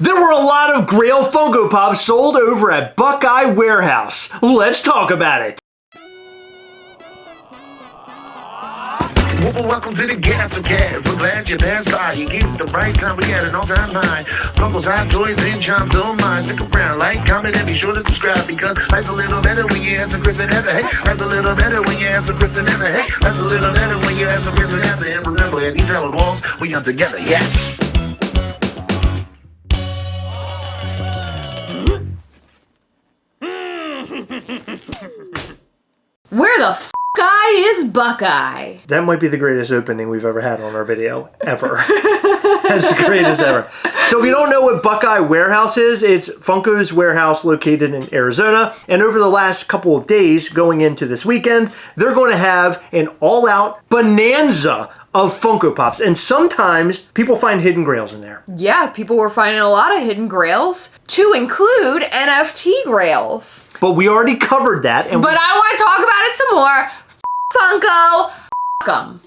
There were a lot of Grail Funko Pops sold over at Buckeye Warehouse. Let's talk about it. Welcome to the Gastlecast. We're glad you're there. Sorry, you get the right time. We had an all-time high. Funko's hot toys and charms don't mind. Stick around, like, comment, and be sure to subscribe because life's a little better when you answer Chris and Heather. Hey, life's a little better when you answer Chris and Heather. Hey, life's a little better when you answer Chris and Heather. And remember, if you tell along, we are together. Yes. Where the guy is Buckeye? That might be the greatest opening we've ever had on our video, ever. That's the greatest ever. So if you don't know what Buckeye Warehouse is, it's Funko's warehouse located in Arizona. And over the last couple of days, going into this weekend, they're going to have an all-out bonanza of Funko Pops. And sometimes people find hidden grails in there. Yeah, people were finding a lot of hidden grails, to include NFT grails. But we already covered that. And but I want to talk about it some more. Funko, f*** 'em.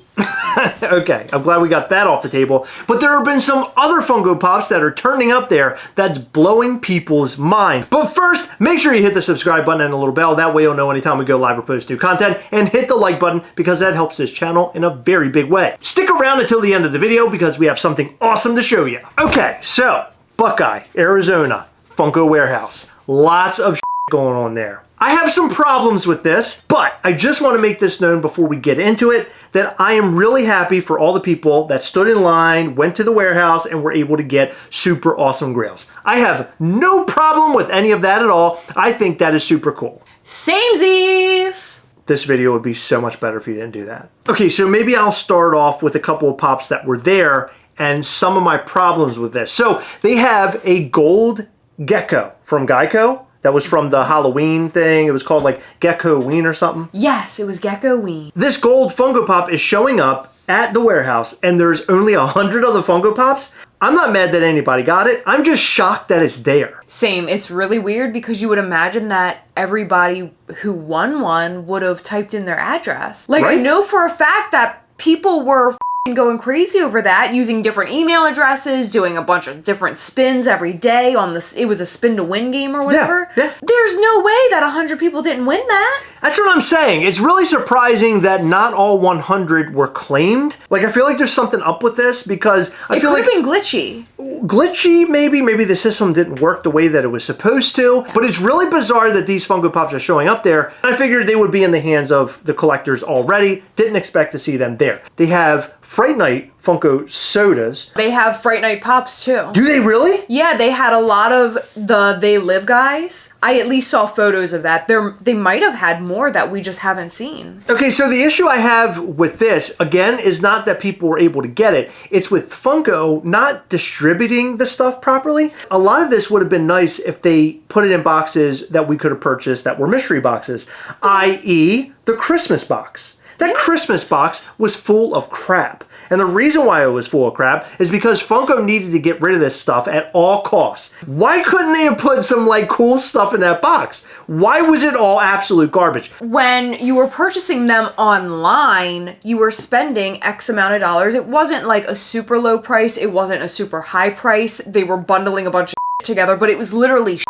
Okay, I'm glad we got that off the table. But there have been some other Funko Pops that are turning up there that's blowing people's mind. But first, make sure you hit the subscribe button and the little bell. That way you'll know anytime we go live or post new content. And hit the like button because that helps this channel in a very big way. Stick around until the end of the video because we have something awesome to show you. Okay, so Buckeye, Arizona, Funko Warehouse. Lots of going on there. I have some problems with this, but I just want to make this known before we get into it that I am really happy for all the people that stood in line, went to the warehouse, and were able to get super awesome grails. I have no problem with any of that at all. I think that is super cool. Samesies! This video would be so much better if you didn't do that. Okay, so maybe I'll start off with a couple of pops that were there and some of my problems with this. So they have a gold gecko from Geicko. That was from the Halloween thing. It was called like Gecko-ween or something. Yes, it was Gecko-ween. This gold Funko Pop is showing up at the warehouse and there's only 100 other Funko Pops. I'm not mad that anybody got it. I'm just shocked that it's there. Same. It's really weird because you would imagine that everybody who won one would have typed in their address. Like, right? I know for a fact that people were going crazy over that, using different email addresses, doing a bunch of different spins every day on this. It was a spin to win game or whatever. Yeah. There's no way that 100 people didn't win that. That's what I'm saying. It's really surprising that not all 100 were claimed. Like, I feel like there's something up with this because I feel like... It could have been glitchy. Glitchy, maybe. Maybe the system didn't work the way that it was supposed to. But it's really bizarre that these Funko Pops are showing up there. I figured they would be in the hands of the collectors already. Didn't expect to see them there. They have Fright Night Funko sodas. They have Fright Night Pops too. Do they really? Yeah, they had a lot of the They Live guys. I at least saw photos of that. They might have had more that we just haven't seen. Okay, so the issue I have with this, again, is not that people were able to get it. It's with Funko not distributing the stuff properly. A lot of this would have been nice if they put it in boxes that we could have purchased that were mystery boxes, i.e. the Christmas box. That Christmas box was full of crap. And the reason why it was full of crap is because Funko needed to get rid of this stuff at all costs. Why couldn't they have put some like cool stuff in that box? Why was it all absolute garbage? When you were purchasing them online, you were spending X amount of dollars. It wasn't like a super low price. It wasn't a super high price. They were bundling a bunch of together, but it was literally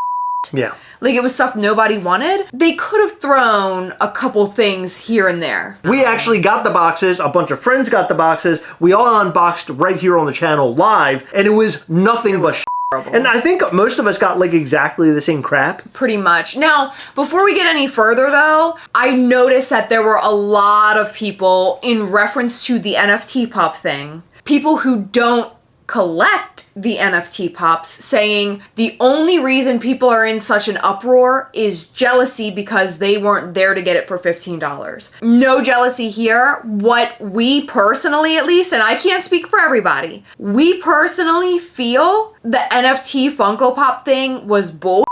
yeah. Like, it was stuff nobody wanted. They could have thrown a couple things here and there. We actually got the boxes. A bunch of friends got the boxes. We all unboxed right here on the channel live, and it was nothing but horrible. And I think most of us got like exactly the same crap. Pretty much. Now, before we get any further though, I noticed that there were a lot of people in reference to the NFT pop thing. People who don't collect the NFT pops saying the only reason people are in such an uproar is jealousy because they weren't there to get it for $15. No jealousy here. What we personally, at least, and I can't speak for everybody, we personally feel the NFT Funko Pop thing was bull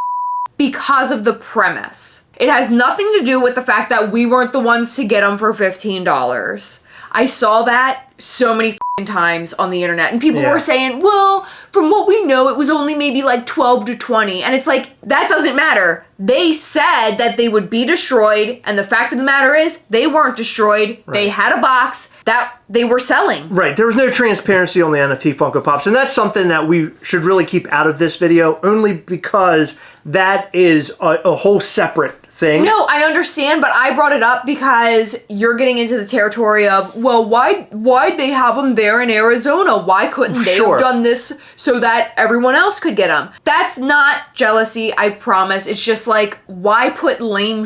because of the premise. It has nothing to do with the fact that we weren't the ones to get them for $15. I saw that so many times on the internet, and people Yeah. were saying, well, from what we know, it was only maybe like 12 to 20. And it's like, that doesn't matter. They said that they would be destroyed, and the fact of the matter is, they weren't destroyed. Right. They had a box that they were selling. Right, there was no transparency on the NFT Funko Pops, and that's something that we should really keep out of this video, only because that is a whole separate thing. No, I understand, but I brought it up because you're getting into the territory of, well, why'd they have them there in Arizona? Why couldn't they Sure. have done this so that everyone else could get them? That's not jealousy, I promise. It's just like, why put lame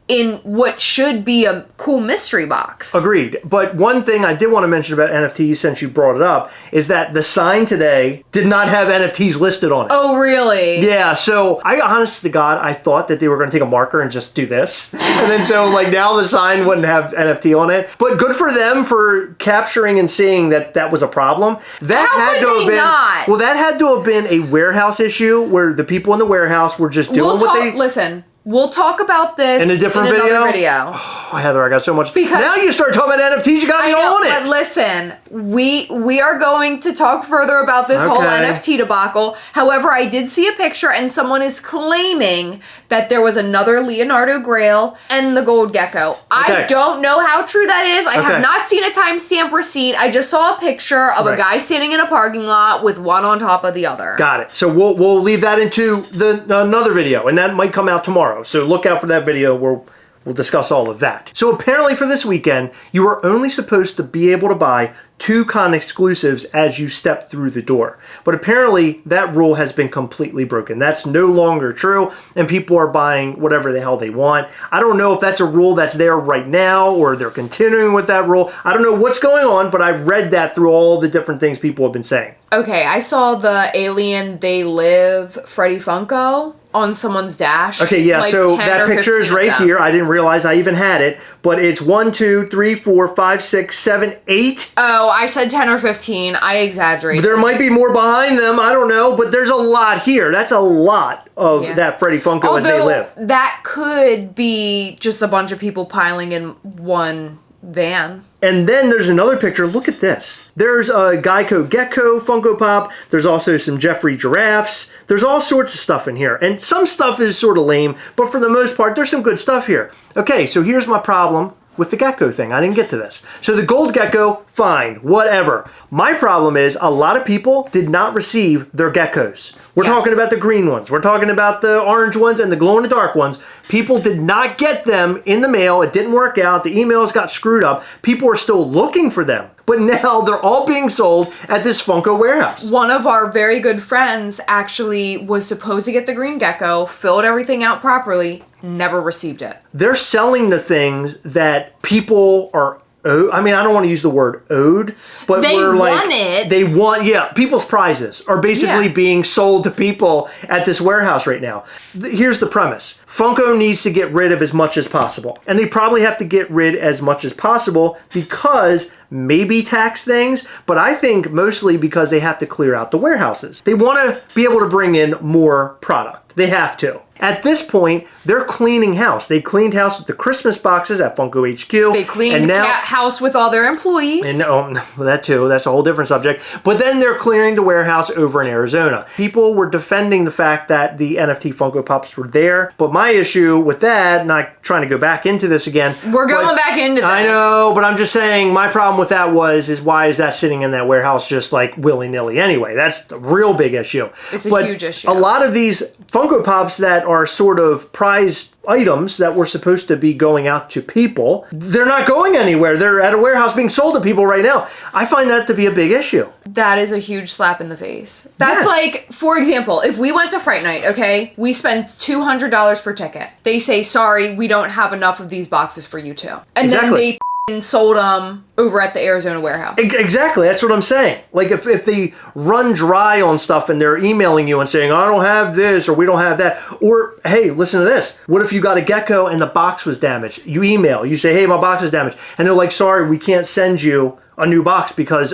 in what should be a cool mystery box? Agreed. But one thing I did want to mention about NFTs, since you brought it up, is that the sign today did not have NFTs listed on it. Oh, really? Yeah, so I honest to God, I thought that they were going to take a marker and just do this. And then so like now the sign wouldn't have NFT on it. But good for them for capturing and seeing that that was a problem. That How had could to have they been not? Well, that had to have been a warehouse issue where the people in the warehouse were just doing Listen, we'll talk about this in a different another video. video. Oh, Heather, I got so much. Because- now you start talking about NFTs, you got me I know, on but it. listen, we are going to talk further about this whole Okay. NFT debacle. However, I did see a picture, and someone is claiming that there was another Leonardo Grail and the gold gecko. I Okay. don't know how true that is. I Okay. have not seen a timestamp receipt. I just saw a picture of Right. a guy standing in a parking lot with one on top of the other. Got it. So we'll leave that into another video, and that might come out tomorrow. So look out for that video where we'll discuss all of that. So apparently for this weekend, you are only supposed to be able to buy 2 con exclusives as you step through the door. But apparently that rule has been completely broken. That's no longer true, and people are buying whatever the hell they want. I don't know if that's a rule that's there right now or they're continuing with that rule. I don't know what's going on, but I've read that through all the different things people have been saying. Okay, I saw the Alien They Live Freddy Funko on someone's dash. Okay, yeah, like so 10 that or picture 15 is of right them. here. I didn't realize I even had it, but it's 1, 2, 3, 4, 5, 6, 7, 8. Oh, I said 10 or 15. I exaggerated. There might be more behind them, I don't know, but there's a lot here. That's a lot of Yeah. that Freddy Funko as they Although, live. that could be just a bunch of people piling in one van. And then there's another picture. Look at this. There's a Geicko Gecko Funko Pop. There's also some Jeffrey Giraffes. There's all sorts of stuff in here. And some stuff is sort of lame, but for the most part, there's some good stuff here. Okay, so here's my problem with the gecko thing. I didn't get to this. So the gold gecko, fine, whatever. My problem is a lot of people did not receive their geckos. We're Yes. talking about the green ones. We're talking about the orange ones and the glow-in-the-dark ones. People did not get them in the mail. It didn't work out. The emails got screwed up. People are still looking for them. But now they're all being sold at this Funko warehouse. One of our very good friends actually was supposed to get the green gecko, filled everything out properly, never received it. They're selling the things that people are owed. I mean, I don't want to use the word owed, but They we're like, want it. they want, yeah, people's prizes are basically Yeah. being sold to people at this warehouse right now. Here's the premise. Funko needs to get rid of as much as possible. And they probably have to get rid as much as possible because maybe tax things, but I think mostly because they have to clear out the warehouses. They want to be able to bring in more product. They have to. At this point, they're cleaning house. They cleaned house with the Christmas boxes at Funko HQ. They cleaned and now, house with all their employees. and well, that too, that's a whole different subject. But then they're clearing the warehouse over in Arizona. People were defending the fact that the NFT Funko Pops were there, but my issue with that, not trying to go back into this again. We're going but- back into this. I know, but I'm just saying my problem with that is why is that sitting in that warehouse just like willy-nilly anyway? That's the real big issue. It's a But huge issue. A lot of these Funko Pops that are sort of prized items that were supposed to be going out to people, they're not going anywhere. They're at a warehouse being sold to people right now. I find that to be a big issue. That is a huge slap in the face. That's Yes. like, for example, if we went to Fright Night, okay, we spend $200 per ticket. They say, sorry, we don't have enough of these boxes for you two. And Exactly. then they sold them over at the Arizona warehouse. Exactly, that's what I'm saying. Like if they run dry on stuff and they're emailing you and saying, I don't have this or we don't have that, or hey, listen to this. What if you got a gecko and the box was damaged? You email, you say, hey, my box is damaged. And they're like, sorry, we can't send you a new box because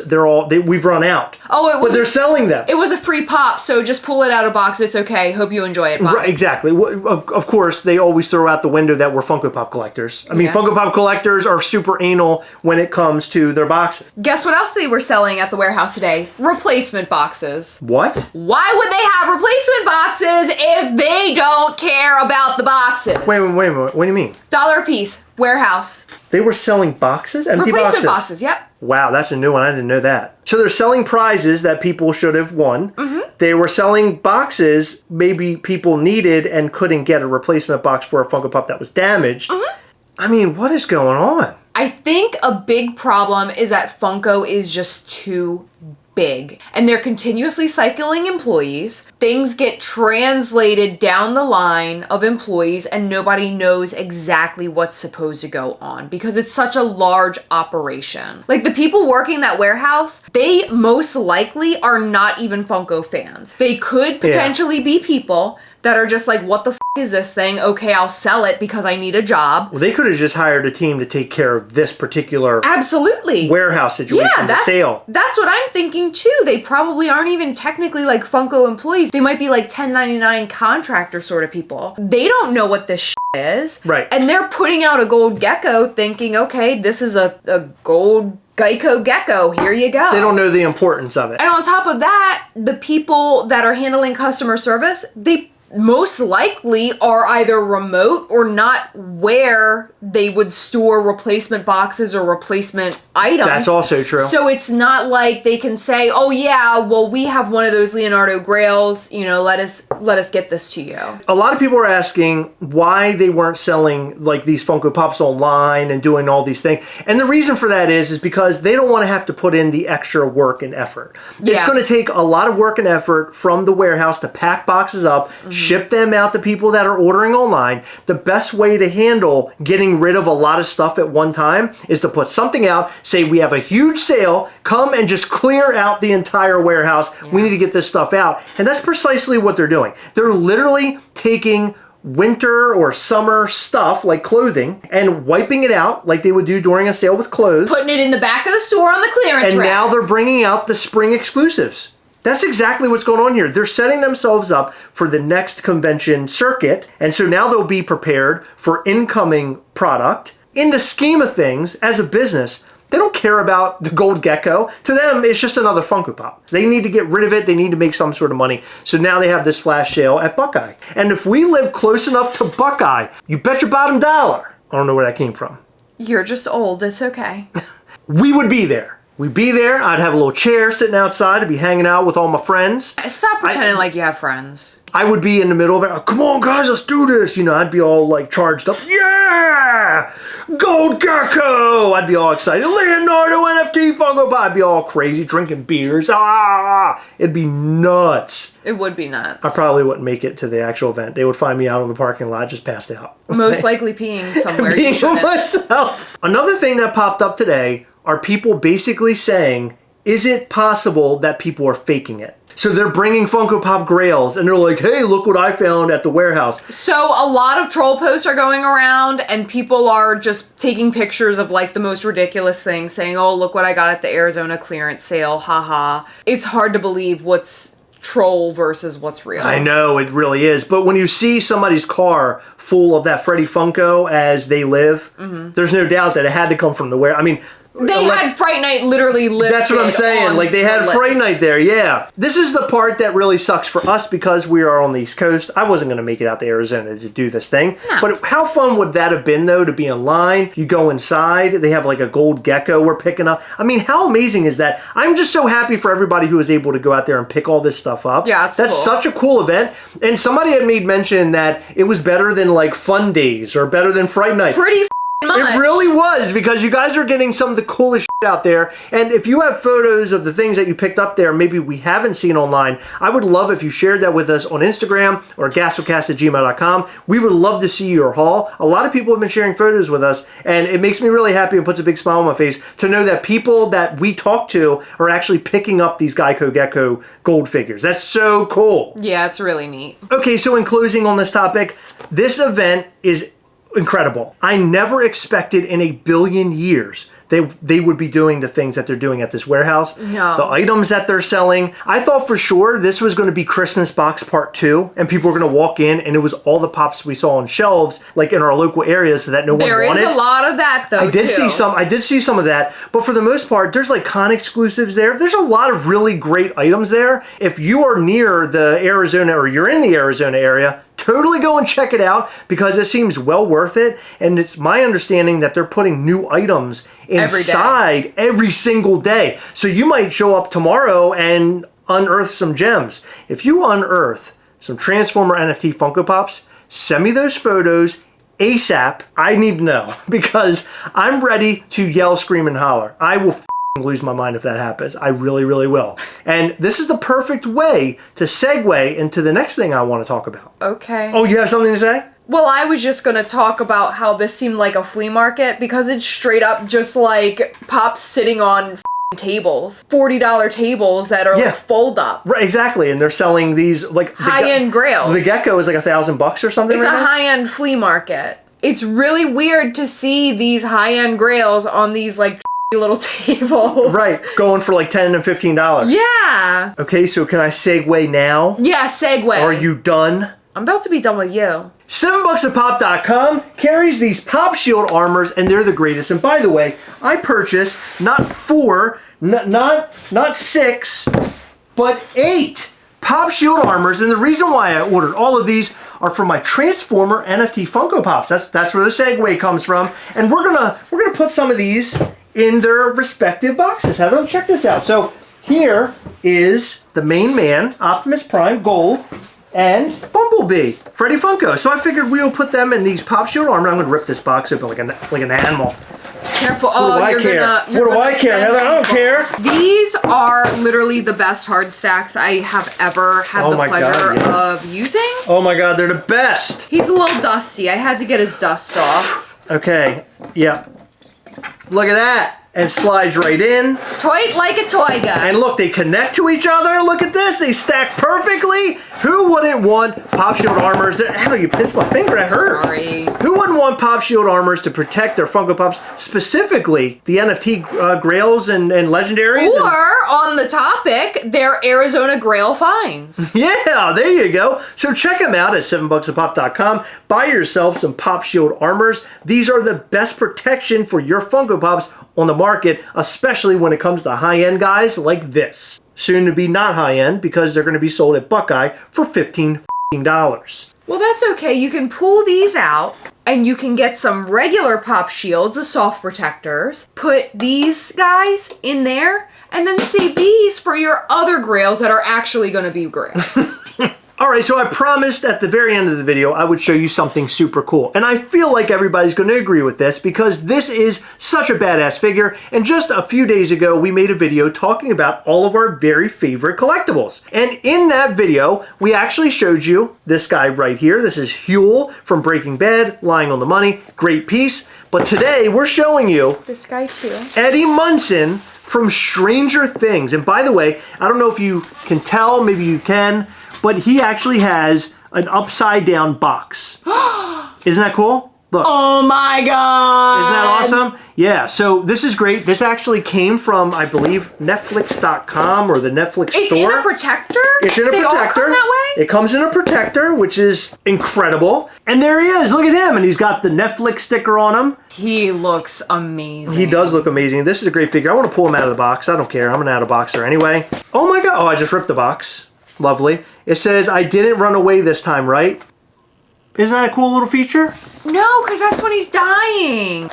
we've run out. Oh, but they're selling them. It was a free pop, so just pull it out of box. It's okay. Hope you enjoy it. Bye. Right, exactly. Of course, they always throw out the window that we're Funko Pop collectors. I mean, Yeah. Funko Pop collectors are super anal when it comes comes to their boxes. Guess what else they were selling at the warehouse today? Replacement boxes. What? Why would they have replacement boxes if they don't care about the boxes? Wait a minute. What do you mean? $1 a piece. Warehouse. They were selling boxes? Empty Replacement boxes? yep. Wow, that's a new one. I didn't know that. So they're selling prizes that people should have won. They were selling boxes maybe people needed and couldn't get a replacement box for a Funko Pop that was damaged. I mean, what is going on? I think a big problem is that Funko is just too big and they're continuously cycling employees. Things get translated down the line of employees and nobody knows exactly what's supposed to go on because it's such a large operation. Like the people working that warehouse, they most likely are not even Funko fans. They could potentially be people that are just like, what the is this thing? Okay, I'll sell it because I need a job. Well, they could have just hired a team to take care of this particular warehouse situation, the sale. That's what I'm thinking too. They probably aren't even technically like Funko employees. They might be like 1099 contractor sort of people. They don't know what this is. Right. And they're putting out a gold gecko thinking, okay, this is a gold Geicko Gecko, here you go. They don't know the importance of it. And on top of that, the people that are handling customer service, they most likely are either remote or not where they would store replacement boxes or replacement items. That's also true. So it's not like they can say, oh yeah, well we have one of those Leonardo Grails, you know, let us get this to you. A lot of people are asking why they weren't selling like these Funko Pops online and doing all these things. And the reason for that is because they don't want to have to put in the extra work and effort. It's going to take a lot of work and effort from the warehouse to pack boxes up, ship them out to people that are ordering online. The best way to handle getting rid of a lot of stuff at one time is to put something out, say we have a huge sale, come and just clear out the entire warehouse. We need to get this stuff out. And that's precisely what they're doing. They're literally taking winter or summer stuff like clothing and wiping it out like they would do during a sale with clothes. Putting it in the back of the store on the clearance rack. And now they're bringing out the spring exclusives. That's exactly what's going on here. They're setting themselves up for the next convention circuit. And so now they'll be prepared for incoming product. In the scheme of things, as a business, they don't care about the gold gecko. To them, it's just another Funko Pop. They need to get rid of it. They need to make some sort of money. So now they have this flash sale at Buckeye. And if we live close enough to Buckeye, you bet your bottom dollar. I don't know where that came from. You're just old. It's okay. We would be there. We'd be there. I'd have a little chair sitting outside. I'd be hanging out with all my friends. Stop pretending like you have friends. I would be in the middle of it. Come on, guys, let's do this. You know, I'd be all like charged up. Yeah! Gold Gecko! I'd be all excited. Leonardo NFT Funko Pop. I'd be all crazy, drinking beers. Ah! It'd be nuts. It would be nuts. I probably wouldn't make it to the actual event. They would find me out in the parking lot, just passed out. Most likely peeing somewhere. Peeing myself. Another thing that popped up today are people basically saying, is it possible that people are faking it? So they're bringing Funko Pop Grails and they're like, hey, look what I found at the warehouse. So a lot of troll posts are going around and people are just taking pictures of like the most ridiculous things saying, oh, look what I got at the Arizona clearance sale, haha. It's hard to believe what's troll versus what's real. I know, it really is. But when you see somebody's car full of that Freddy Funko as they live, there's no doubt that it had to come from the warehouse. I mean, they had Fright Night literally listed. That's what I'm saying. Like they had Fright Night there, yeah. This is the part that really sucks for us because we are on the East Coast. I wasn't going to make it out to Arizona to do this thing. No. But how fun would that have been though to be in line? You go inside, they have like a gold gecko we're picking up. I mean, how amazing is that? I'm just so happy for everybody who was able to go out there and pick all this stuff up. Yeah, that's cool. Such a cool event. And somebody had made mention that it was better than like Fun Days or better than Fright Night. Pretty much. It really was, because you guys are getting some of the coolest shit out there. And if you have photos of the things that you picked up there, maybe we haven't seen online, I would love if you shared that with us on Instagram or gastlecast@gmail.com. We would love to see your haul. A lot of people have been sharing photos with us, and it makes me really happy and puts a big smile on my face to know that people that we talk to are actually picking up these Geicko Gecko gold figures. That's so cool. Yeah, it's really neat. Okay, so in closing on this topic, this event is incredible. I never expected in a billion years they would be doing the things that they're doing at this warehouse. No. The items that they're selling. I thought for sure this was going to be Christmas box part 2, and people were going to walk in and it was all the pops we saw on shelves, like in our local areas that no one wanted. There is a lot of that though. I did see some of that, but for the most part, there's like con exclusives there. There's a lot of really great items there. If you are near the Arizona or you're in the Arizona area, totally go and check it out because it seems well worth it. And it's my understanding that they're putting new items inside every single day. So you might show up tomorrow and unearth some gems. If you unearth some Transformer NFT Funko Pops, send me those photos ASAP. I need to know because I'm ready to yell, scream, and holler. I will lose my mind if that happens. I really, really will. And this is the perfect way to segue into the next thing I want to talk about. Okay. Oh, you have something to say? Well, I was just gonna talk about how this seemed like a flea market because it's straight up just like pops sitting on tables, $40 tables that are like fold up. Right, exactly. And they're selling these like high-end grails. The Gecko is like $1,000 or something. It's right a high-end flea market. It's really weird to see these high-end grails on these like little tables. Right, going for like $10 and $15. Yeah. Okay, so can I segue now? Yeah, segue. Are you done? I'm about to be done with you. $7bucksaPop.com carries these Pop Shield armors, and they're the greatest. And by the way, I purchased not 4, not 6, but 8 Pop Shield armors. And the reason why I ordered all of these are for my Transformer NFT Funko Pops. That's where the segue comes from. And we're gonna put some of these in their respective boxes. Heather, check this out. So here is the main man, Optimus Prime Gold, and Bumblebee, Freddy Funko. So I figured we will put them in these Pop Shield armor. I'm going to rip this box open like an animal. Careful. What do I care? What do I care, Heather? I don't care. These are literally the best hard stacks I have ever had the pleasure of using. Oh my God, they're the best. He's a little dusty. I had to get his dust off. Okay, yeah. Look at that. And slides right in. Toy like a toy gun. And look, they connect to each other. Look at this. They stack perfectly. Who wouldn't want Pop Shield armors? Ow, you pinched my finger. That hurt. Sorry. Who wouldn't want Pop Shield armors to protect their Funko Pops, specifically the NFT Grails and Legendaries? Or, on the topic, their Arizona Grail finds. Yeah, there you go. So check them out at $7bucksaPop.com. Buy yourself some Pop Shield armors. These are the best protection for your Funko Pops on the market, especially when it comes to high-end guys like this. Soon to be not high-end because they're going to be sold at Buckeye for $15. Well, that's okay. You can pull these out and you can get some regular Pop Shields, the soft protectors, put these guys in there, and then save these for your other grails that are actually going to be grails. All right, so I promised at the very end of the video I would show you something super cool. And I feel like everybody's going to agree with this because this is such a badass figure. And just a few days ago, we made a video talking about all of our very favorite collectibles. And in that video, we actually showed you this guy right here. This is Huel from Breaking Bad, Lying on the Money. Great piece. But today, we're showing you This guy too. Eddie Munson from Stranger Things. And by the way, I don't know if you can tell, maybe you can, but he actually has an upside down box. Isn't that cool? Look. Oh my God. Isn't that awesome? Yeah, so this is great. This actually came from, I believe, Netflix.com or the Netflix store. It's in a protector? It's in a protector. All come that way? It comes in a protector, which is incredible. And there he is. Look at him. And he's got the Netflix sticker on him. He looks amazing. He does look amazing. This is a great figure. I want to pull him out of the box. I don't care. I'm an out of boxer anyway. Oh my God. Oh, I just ripped the box. Lovely. It says, I didn't run away this time, right? Isn't that a cool little feature? No, because that's when he's dying.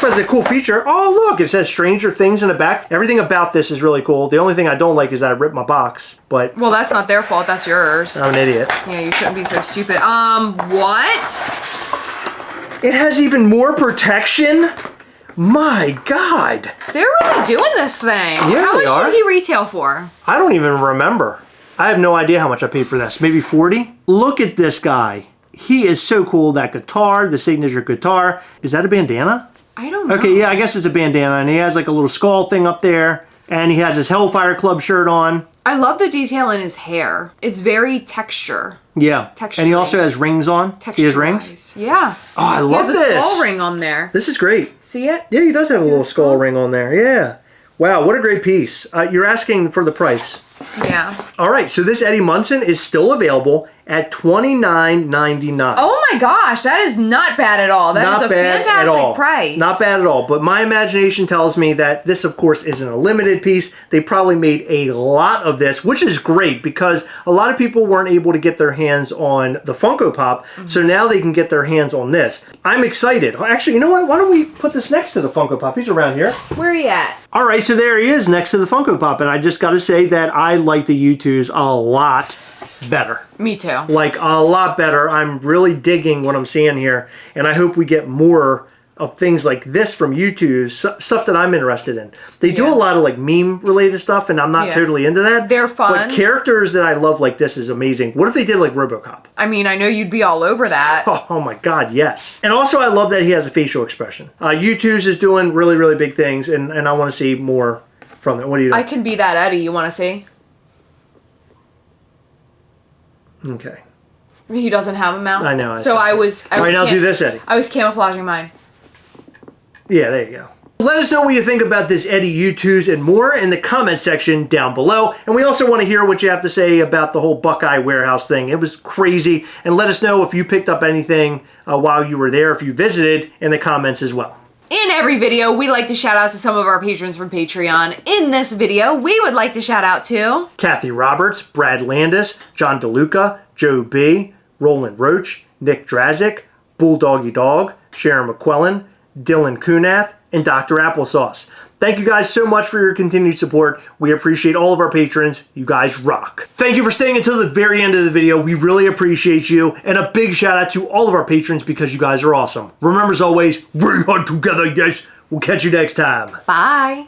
That's a cool feature. Oh, look, it says Stranger Things in the back. Everything about this is really cool. The only thing I don't like is that I ripped my box, but... Well, that's not their fault. That's yours. I'm an idiot. Yeah, you shouldn't be so stupid. What? It has even more protection? My God. They're really doing this thing. Yeah, How they much are. did he retail for? I don't even remember. I have no idea how much I paid for this. Maybe 40? Look at this guy. He is so cool. That guitar, the signature guitar. Is that a bandana? I don't know. Okay, yeah, I guess it's a bandana. And he has like a little skull thing up there. And he has his Hellfire Club shirt on. I love the detail in his hair. It's very texture. Yeah. And he also Texturing. has rings on. See his rings? Texture-wise. Yeah. Oh, I love He has a this. skull ring on there. This is great. See it? Yeah, he does have a little the skull skull? ring on there. Yeah. Wow, what a great piece. You're asking for the price. Yeah. All right, so this Eddie Munson is still available at $29.99. Oh my gosh, that is not bad at all. That is a fantastic price. Not bad at all. But my imagination tells me that this, of course, isn't a limited piece. They probably made a lot of this, which is great because a lot of people weren't able to get their hands on the Funko Pop. So now they can get their hands on this. I'm excited. Actually, you know what? Why don't we put this next to the Funko Pop? He's around here. Where are you at? All right, so there he is next to the Funko Pop. And I just got to say that I like the YOUTOOZ a lot better. Me too. Like a lot better. I'm really digging what I'm seeing here, and I hope we get more of things like this from YOUTOOZ, stuff that I'm interested in. They do a lot of like meme related stuff, and I'm not totally into that. They're fun. But characters that I love like this is amazing. What if they did like RoboCop? I mean, I know you'd be all over that. Oh my God, yes. And also I love that he has a facial expression. YOUTOOZ is doing really, really big things, and I want to see more from it. What do you do? I can be that Eddie. You want to see? Okay. He doesn't have a mouth. I know. So I was. All right, now do this, Eddie. I was camouflaging mine. Yeah, there you go. Let us know what you think about this Eddie YOUTOOZ and more in the comment section down below. And we also want to hear what you have to say about the whole Buckeye warehouse thing. It was crazy. And let us know if you picked up anything while you were there, if you visited, in the comments as well. In every video, we like to shout out to some of our patrons from Patreon. In this video, we would like to shout out to Kathy Roberts, Brad Landis, John DeLuca, Joe B., Roland Roach, Nick Drazik, Bulldoggy Dog, Sharon McQuillan, Dylan Kunath, and Dr. Applesauce. Thank you guys so much for your continued support. We appreciate all of our patrons. You guys rock. Thank you for staying until the very end of the video. We really appreciate you. And a big shout out to all of our patrons because you guys are awesome. Remember, as always, we are together, guys. We'll catch you next time. Bye.